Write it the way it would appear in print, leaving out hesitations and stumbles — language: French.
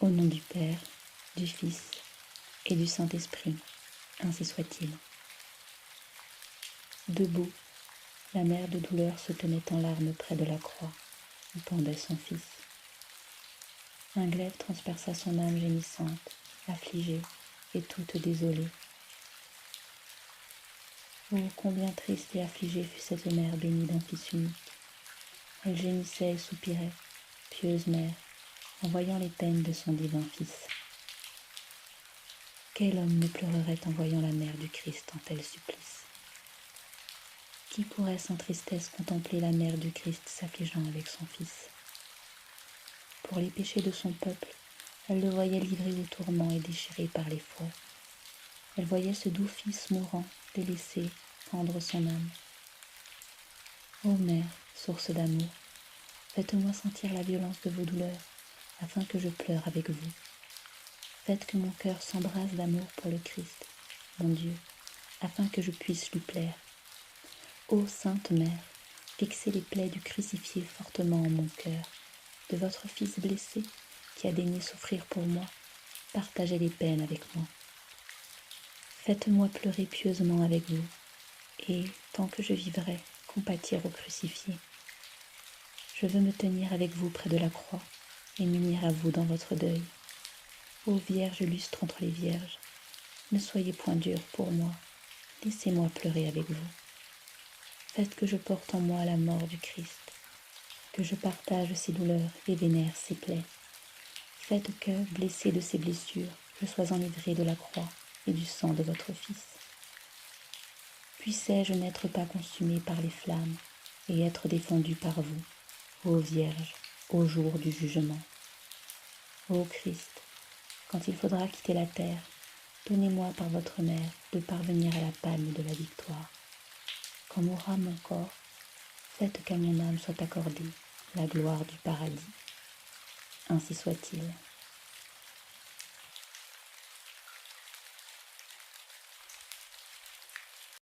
Au nom du Père, du Fils et du Saint-Esprit, ainsi soit-il. Debout, la mère de douleur se tenait en larmes près de la croix où pendait son fils. Un glaive transperça son âme gémissante, affligée et toute désolée. Oh, combien triste et affligée fut cette mère bénie d'un fils unique. Elle gémissait et soupirait, pieuse mère, en voyant les peines de son divin Fils. Quel homme ne pleurerait en voyant la mère du Christ en tel supplice? Qui pourrait sans tristesse contempler la mère du Christ s'affligeant avec son Fils? Pour les péchés de son peuple, elle le voyait livré aux tourments et déchiré par les fouets. Elle voyait ce doux Fils mourant, délaissé, rendre son âme. Ô Mère, source d'amour, faites-moi sentir la violence de vos douleurs, afin que je pleure avec vous. Faites que mon cœur s'embrase d'amour pour le Christ, mon Dieu, afin que je puisse lui plaire. Ô Sainte Mère, fixez les plaies du crucifié fortement en mon cœur, de votre Fils blessé, qui a daigné souffrir pour moi, partagez les peines avec moi. Faites-moi pleurer pieusement avec vous, et, tant que je vivrai, compatir au crucifié. Je veux me tenir avec vous près de la croix, et m'unir à vous dans votre deuil. Ô Vierge lustre entre les vierges, ne soyez point dure pour moi, laissez-moi pleurer avec vous. Faites que je porte en moi la mort du Christ, que je partage ses douleurs et vénère ses plaies. Faites que, blessé de ses blessures, je sois enivré de la croix et du sang de votre Fils. Puissais-je n'être pas consumé par les flammes et être défendu par vous, ô Vierge, au jour du jugement. Ô Christ, quand il faudra quitter la terre, donnez-moi par votre mère de parvenir à la palme de la victoire. Quand mourra mon corps, faites qu'à mon âme soit accordée la gloire du paradis. Ainsi soit-il.